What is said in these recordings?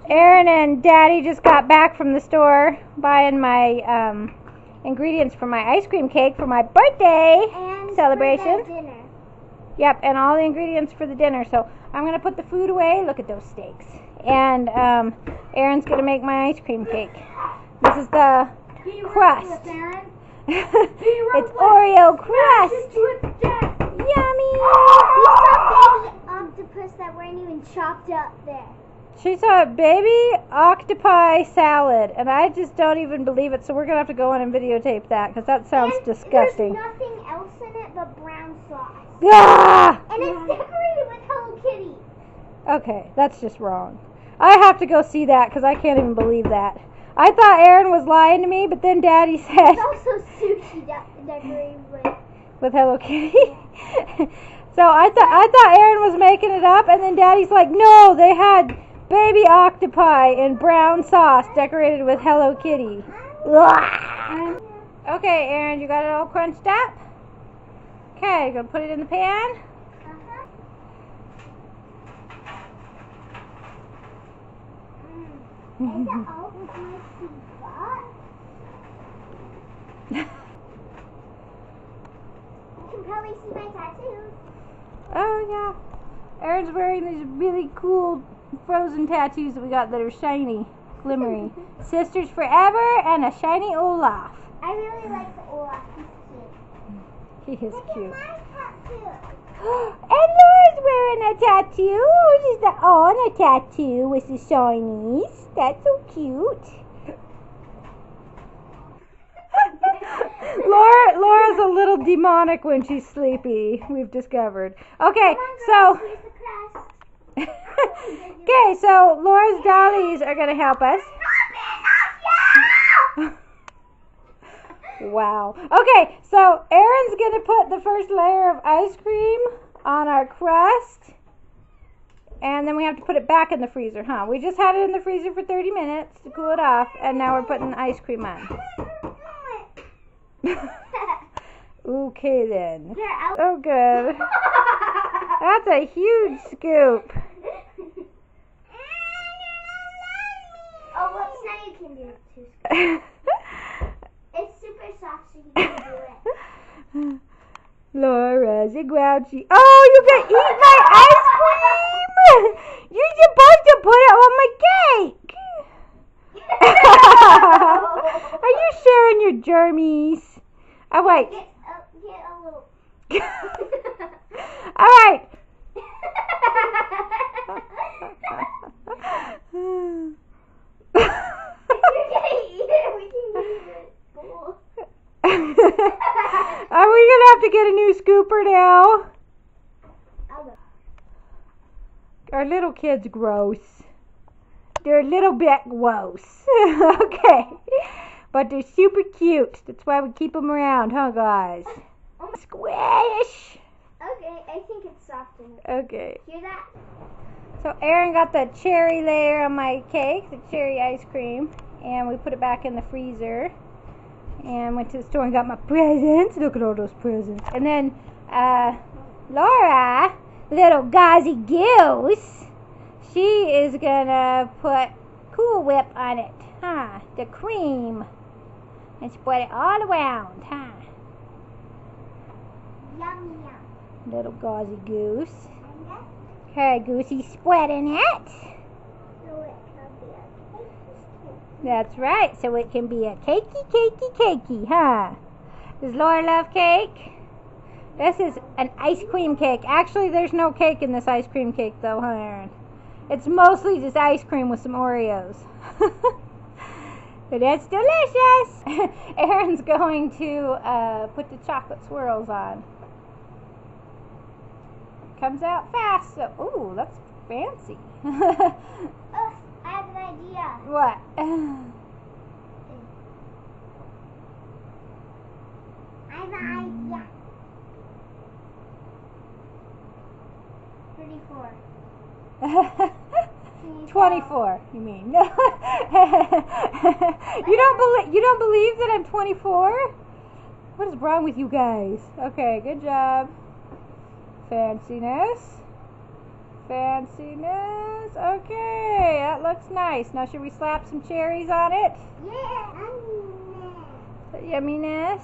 Erin and Daddy just got back from the store buying my ingredients for my ice cream cake for my birthday and celebration. For the dinner. Yep, and all the ingredients for the dinner. So I'm going to put the food away. Look at those steaks. And Erin's going to make my ice cream cake. This is the crust. It's Oreo crust. Yummy. We saw baby octopus that weren't even chopped up there. She saw a baby octopi salad, and I just don't even believe it. So we're going to have to go in and videotape that because that sounds disgusting. There's nothing else in it but brown sauce. Ah! And it's decorated with Hello Kitty. Okay, that's just wrong. I have to go see that because I can't even believe that. I thought Erin was lying to me, but then Daddy said... It's also sushi decorated with Hello Kitty. So I thought Erin was making it up, and then Daddy's like, no, they had baby octopi in brown sauce decorated with Hello Kitty. Okay, Erin, you got it all crunched up? Okay, gonna put it in the pan. Is it all with my spot? You can probably see my tattoos. Oh yeah. Erin's wearing these really cool frozen tattoos that we got that are shiny, glimmery. Sisters Forever and a shiny Olaf. I really like the Olaf. He's cute. He is cute. Look at my tattoo. And Laura's wearing a tattoo. She's on a tattoo with the shinies. That's so cute. Laura's a little demonic when she's sleepy, we've discovered. Okay, so okay, so Laura's dollies are gonna help us. Wow. Okay, so Erin's gonna put the first layer of ice cream on our crust. And then we have to put it back in the freezer, huh? We just had it in the freezer for 30 minutes to cool it off, and now we're putting the ice cream on. Okay then. Oh good. That's a huge scoop. Oh, whoops, now you can do it too. It's super soft, so you can do it. Laura's a grouchy. Oh, you can eat my ice cream! You're supposed to put it on my cake! Are you sharing your germies? Oh, wait. Get a little. All right. You're gonna eat it. We can use it. Are we gonna have to get a new scooper now? Our little kid's gross. They're a little bit gross. Okay. But they're super cute. That's why we keep them around, huh, guys? Squish! Okay, I think it's soft enough. Okay. Hear that? So Erin got the cherry layer on my cake, the cherry ice cream, and we put it back in the freezer. And went to the store and got my presents. Look at all those presents. And then Laura, little gauzy goose, she is gonna put Cool Whip on it, huh? The cream. And spread it all around, huh? Yum, yum. Little gauzy goose. Okay, Goosey's spreading it. That's right, so it can be a cakey, huh? Does Laura love cake? This is an ice cream cake. Actually, there's no cake in this ice cream cake, though, huh, Erin? It's mostly just ice cream with some Oreos. But it's delicious! Erin's going to put the chocolate swirls on. Comes out fast, so, ooh, that's fancy. Oh, I have an idea. What? I have an idea. 34. 24, you mean? You don't believe that I'm 24? What is wrong with you guys? Okay, good job. Fanciness. Fanciness. Okay, that looks nice. Now should we slap some cherries on it? Yeah. The yumminess.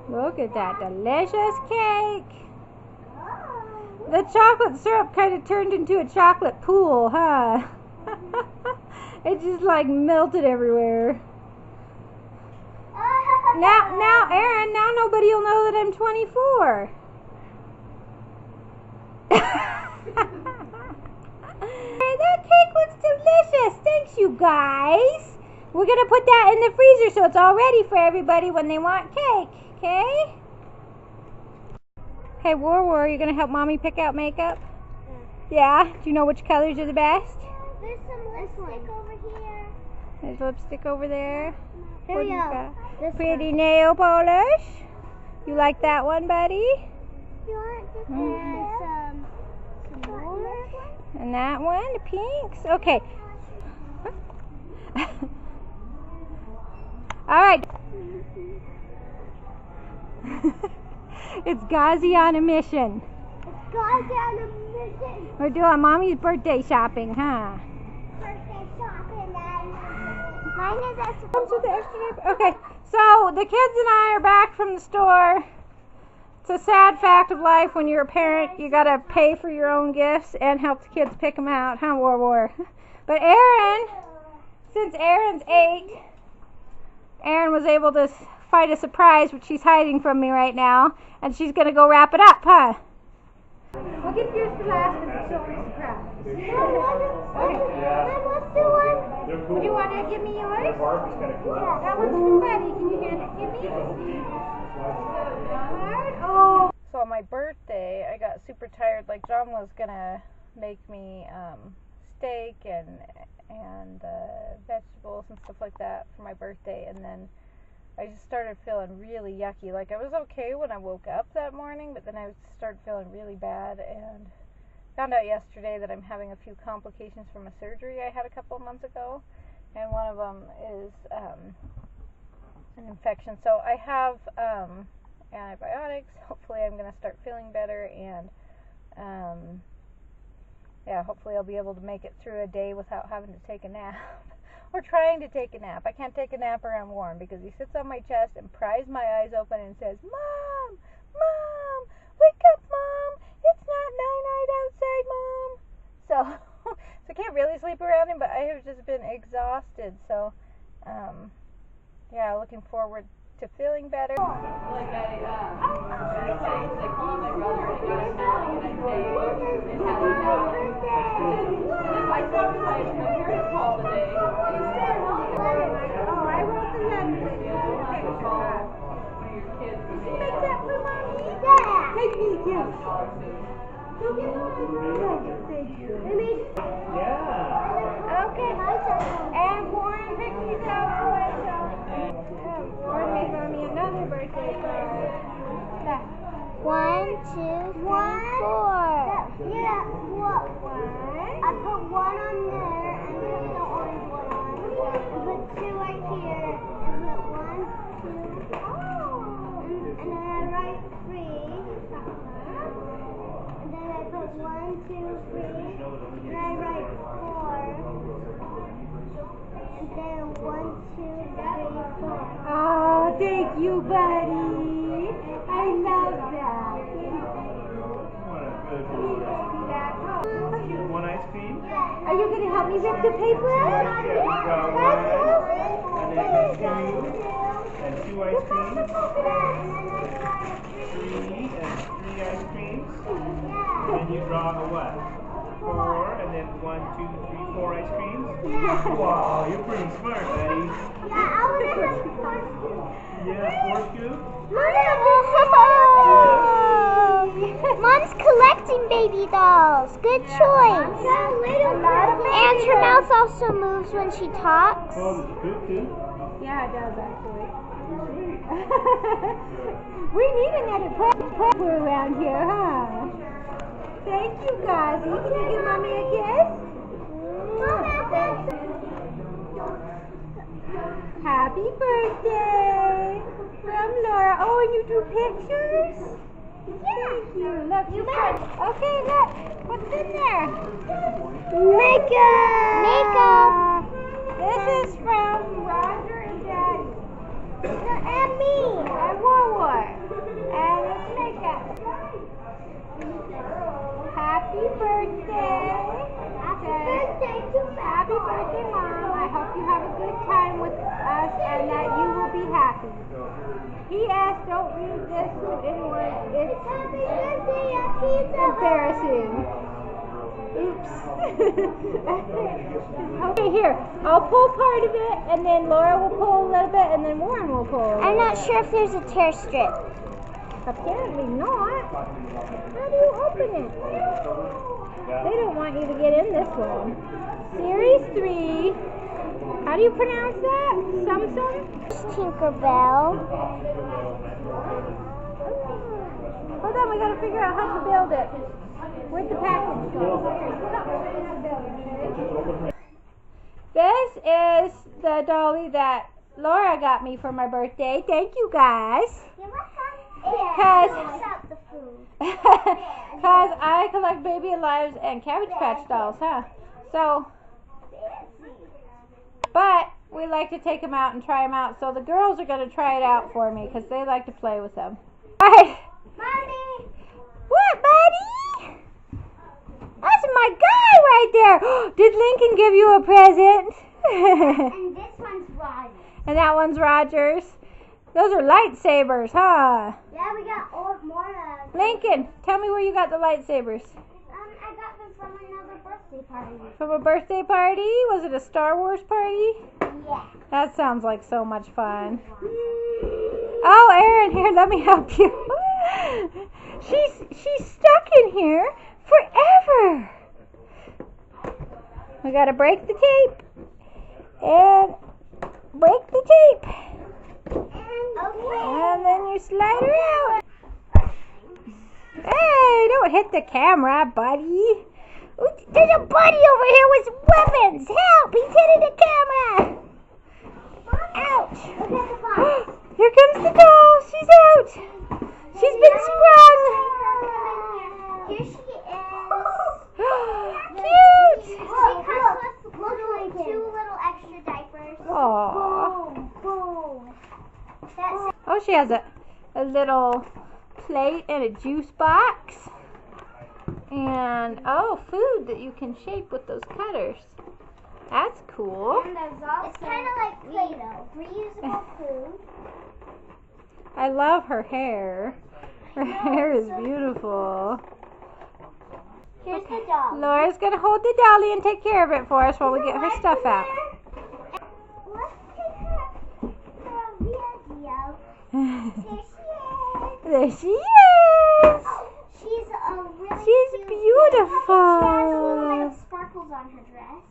Look at that delicious cake. The chocolate syrup kind of turned into a chocolate pool, huh? It just like melted everywhere. Now, Erin, now nobody will know that I'm 24. That cake looks delicious. Thanks, you guys. We're going to put that in the freezer so it's all ready for everybody when they want cake, okay? Hey, War, are you going to help Mommy pick out makeup? Yeah? Do you know which colors are the best? There's some lipstick over here. There's lipstick over there. Here we go. Pretty nail polish. You like that one, buddy? You want this and some more? And that one, the pinks. Okay. All right. It's Gazi on a mission. It's Gazi on a mission. We're doing Mommy's birthday shopping, huh? Birthday shopping. Mine is extra. Comes with the extra. Okay, so the kids and I are back from the store. It's a sad fact of life when you're a parent. You gotta pay for your own gifts and help the kids pick them out, huh, War? But Erin, since Erin's 8, Erin was able to find a surprise, which she's hiding from me right now, and she's gonna go wrap it up, huh? We'll get yours for last because it's so surprise. What's the one? They're cool. Do you want to give me yours? The Barbie's kind of cool. Yeah, that one's for Buddy. Can you hand it to me? Oh. So on my birthday, I got super tired. Like John was gonna make me steak and vegetables and stuff like that for my birthday, and then I just started feeling really yucky. Like I was okay when I woke up that morning, but then I started feeling really bad, and found out yesterday that I'm having a few complications from a surgery I had a couple of months ago, and one of them is an infection. So I have antibiotics. Hopefully I'm going to start feeling better, and yeah, hopefully I'll be able to make it through a day without having to take a nap. Or trying to take a nap. I can't take a nap around Warren because he sits on my chest and pries my eyes open and says, Mom! Mom! Wake up, Mom! It's not night outside, Mom! So I can't really sleep around him, but I have just been exhausted. So, yeah, looking forward to feeling better. Like I was like calling my brother and got a Hallie, and I'd say, and Hallie Hallie. I talked to my parents call today. Oh, I wrote the letter. One of your kids. Make that for Mommy? Yeah. Take me a kiss. Go get Mommy. Thank you. Yeah. Okay. And Warren picked these out for myself. Warren made Mommy another birthday card. 1, 2, 3, 4. Yeah, what? I put one on there and put the orange one on. I put two right here and put 1, 2. And then I write 3. And then I put 1, 2, 3. And I write 4. And then 1, 2, 3, 4. Oh, thank you, buddy. I love that. What a good boy. One ice cream? Are you going to help me rip the paper out? And then two ice creams. 3 ice creams. And you draw a what? 4, and then 1, 2, 3, 4 ice creams. Wow, you're pretty smart, buddy. Yeah, I want to have 4 scoops. Yeah, 4 scoops. Mom's collecting baby dolls. Good choice. And her mouth also moves when she talks. Oh, there's a scoop too? Yeah, it does actually. We need another pepper around here, huh? Thank you, guys. Can you give Mommy a kiss? Happy birthday from Laura. Oh, and you do pictures? Thank you. Look, you bet. Okay, look. What's in there? Makeup. This is from Roger and Daddy. And me. And War. And it's makeup. Happy birthday. Happy birthday to Happy birthday, Mom. I hope you have a good time with us and that you will be happy. He asked, don't read this to anyone. It's Happy birthday, Akita. embarrassing. Oops. Okay, here. I'll pull part of it, and then Laura will pull a little bit, and then Warren will pull a little I'm not bit. sure if there's a tear strip. Apparently not. How do you open it? They don't want you to get in this one. Series 3. How do you pronounce that? Samsung? Tinkerbell. Hold on, we gotta figure out how to build it. Where'd the package go? This is the dolly that Laura got me for my birthday. Thank you guys. Because I collect Baby Alive and Cabbage Patch dolls, huh? So, but we like to take them out and try them out. So the girls are going to try it out for me because they like to play with them. All right. Mommy. What, buddy? That's my guy right there. Did Lincoln give you a present? And this one's Roger. And that one's Roger's. Those are lightsabers, huh? Yeah, we got more. Lincoln, tell me where you got the lightsabers. I got them from another birthday party. From a birthday party? Was it a Star Wars party? Yeah. That sounds like so much fun. Oh, Erin, here, let me help you. She's stuck in here forever. We gotta break the tape. And break the tape. And then you slide her out. Hey, don't hit the camera, buddy. Ooh, there's a buddy over here with weapons. Help, he's hitting the camera. Ouch. Here comes the doll. She's out. She's been sprung. Here she is. Cute. She comes with literally 2 little extra diapers. Aww. Boom. Oh, she has a little plate and a juice box. And, oh, food that you can shape with those cutters. That's cool. And there's also it's kind of like Play-Doh. Reusable food. I love her hair. Her hair is beautiful. Here's the doll. Laura's going to hold the dolly and take care of it for us while we get her stuff out. Let's take her video. There she is. She's a really She's cute. beautiful. She has little sparkles on her dress.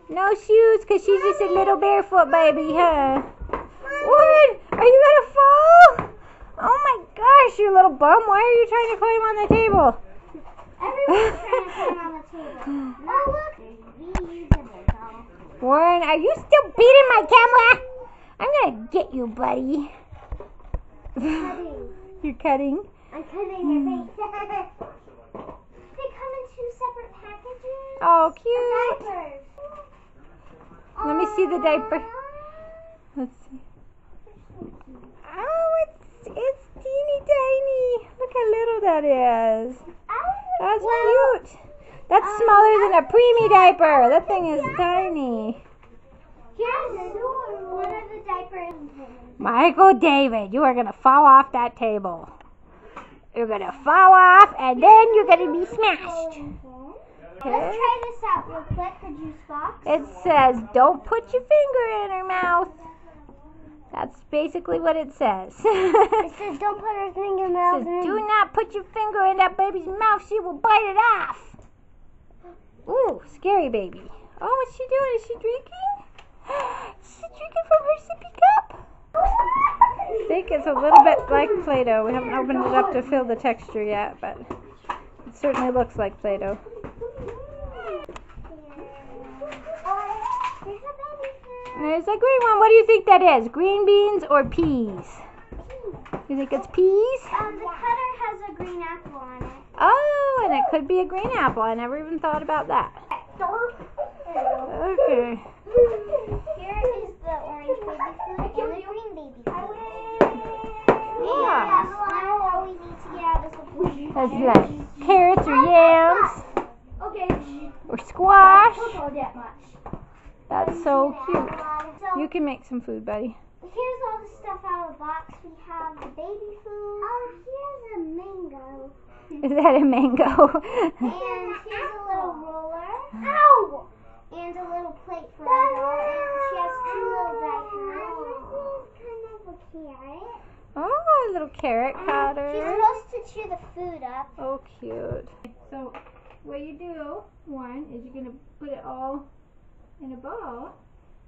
No shoes because she's just a little barefoot baby, huh? What? Are you going to fall? Oh my gosh, you little bum. Why are you trying to climb on the table? Everyone's trying to climb on the table. Oh, look. Reusable doll. Warren, are you still beating my camera? I'm going to get you, buddy. Cutting. You're cutting? I'm cutting your face. They come in 2 separate packages. Oh, cute. Diapers. Let me see the diaper. Let's see. Oh, it's teeny tiny. Look how little that is. That's cute. That's smaller than a preemie diaper. That thing is tiny. Here's one of the diapers. Michael David, you are going to fall off that table. You're going to fall off and then you're going to be smashed. Let's try this out real quick, the juice box. It says, don't put your finger in her mouth. That's basically what it says. It says don't put her finger in her mouth. It says, do not put your finger in that baby's mouth. She will bite it off. Ooh, scary baby. Oh, what's she doing? Is she drinking? She's drinking from her sippy cup. I think it's a little bit like Play-Doh. We haven't opened it up to feel the texture yet, but it certainly looks like Play-Doh. There's a green one. What do you think that is? Green beans or peas? You think it's peas? The cutter has a green apple on it. Oh, and it could be a green apple. I never even thought about that. Okay. Here is the orange baby food and the green baby food. Yeah. Now all we need to get out is the blue. That's like carrots or yams Okay. or squash. All that much. That's so cute. So You can make some food, buddy. here's all the stuff out of the box. We have the baby food. Oh, here's a mango. Is that a mango? And here's a little roller. Ow! And a little plate for our dog. And she has 2 little diapers. This is kind of a carrot. Oh, a little carrot She's powder. supposed to chew the food up. Oh, cute. So, what you do, one, is you're going to put it all in a ball,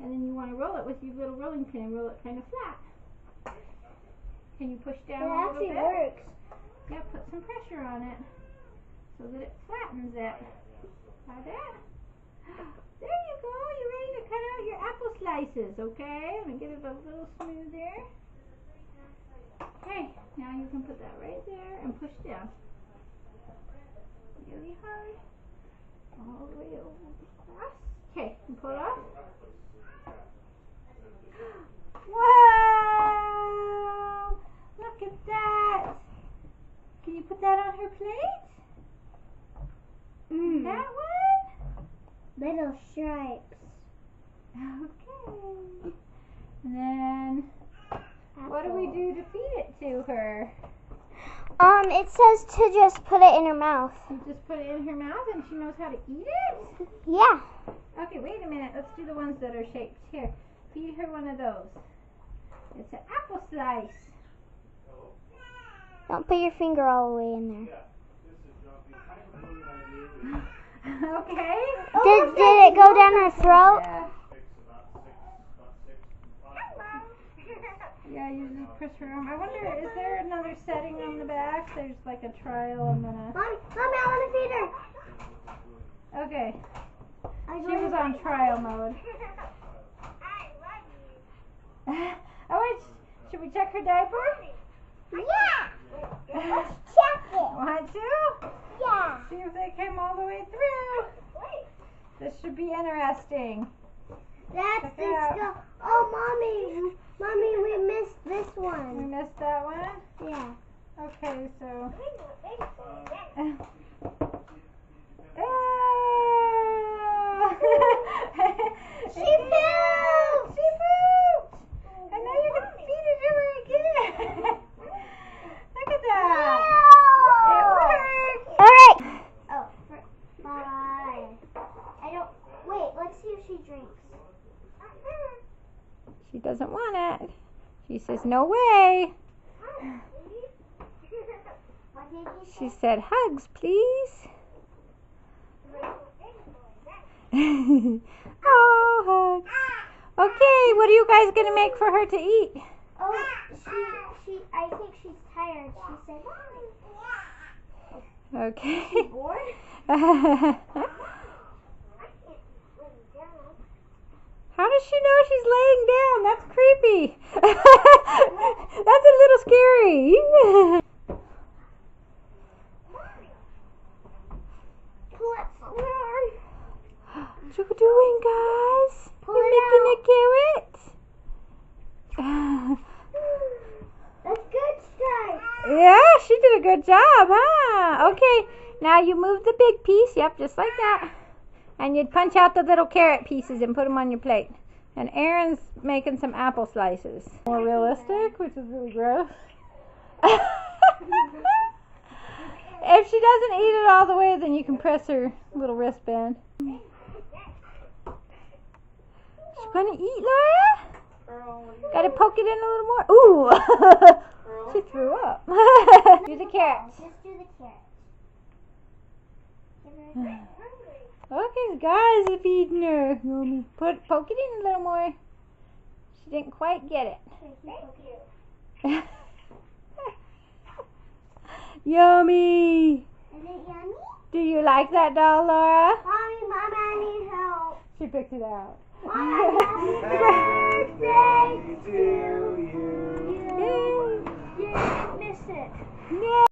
and then you want to roll it with your little rolling pin and roll it kind of flat. Can you push down a little bit? Works. Yeah, put some pressure on it so that it flattens it. Like that. There you go. You're ready to cut out your apple slices, okay? I'm going to get it a little smoother. Okay, now you can put that right there and push down. Really hard. All the way over across. Okay, and pull it off. Wow! Look at that! Can you put that on her plate? That one? Little stripes. Okay. And then, what do we do to feed it to her? It says to just put it in her mouth. You just put it in her mouth and she knows how to eat it? Yeah. Okay, wait a minute. Let's do the ones that are shaped. Here, feed her one of those. It's an apple slice. Don't put your finger all the way in there. Okay. Did it go down her throat? Yeah. Yeah, you just push her arm. I wonder, is there another setting on the back? There's like a trial. I'm gonna. Mommy, I want to feed her. Okay. She was on trial mode. Oh wait, should we check her diaper? Yeah. Let's check it. Want to? Yeah. See if they came all the way through. This should be interesting. That's Check the it out. stuff. Oh, mommy, we missed this We one. missed that one? Yeah. Okay, so. She pooped! She pooped! And now you're going to feed it to her again. Look at that. It worked. All right. Oh, bye. Wait, let's see if she drinks. She doesn't want it. She says, no way. What did you say? She said, hugs, please. Oh, hugs. Okay, what are you guys going to make for her to eat? Oh, I think she's tired. She said, Okay. How does she know she's laying down? That's creepy. That's a little scary. What you doing, guys? You're making a carrot? that's good start. Yeah, she did a good job, huh? Okay, now you move the big piece. Yep, just like that. And you'd punch out the little carrot pieces and put them on your plate. And Erin's making some apple slices. More realistic, which is really gross. If she doesn't eat it all the way, then you can press her little wristband. She's gonna eat, Laura? Gotta poke it in a little more. Ooh! She threw up. Do the carrots. Just do the carrot. Okay, guys are feeding her. Poke it in a little more. She didn't quite get it. Yummy! Is it yummy? Do you like that doll, Laura? Mommy, I need help. She picked it out. Happy birthday to you. Yay! Yay, missed it. Yay!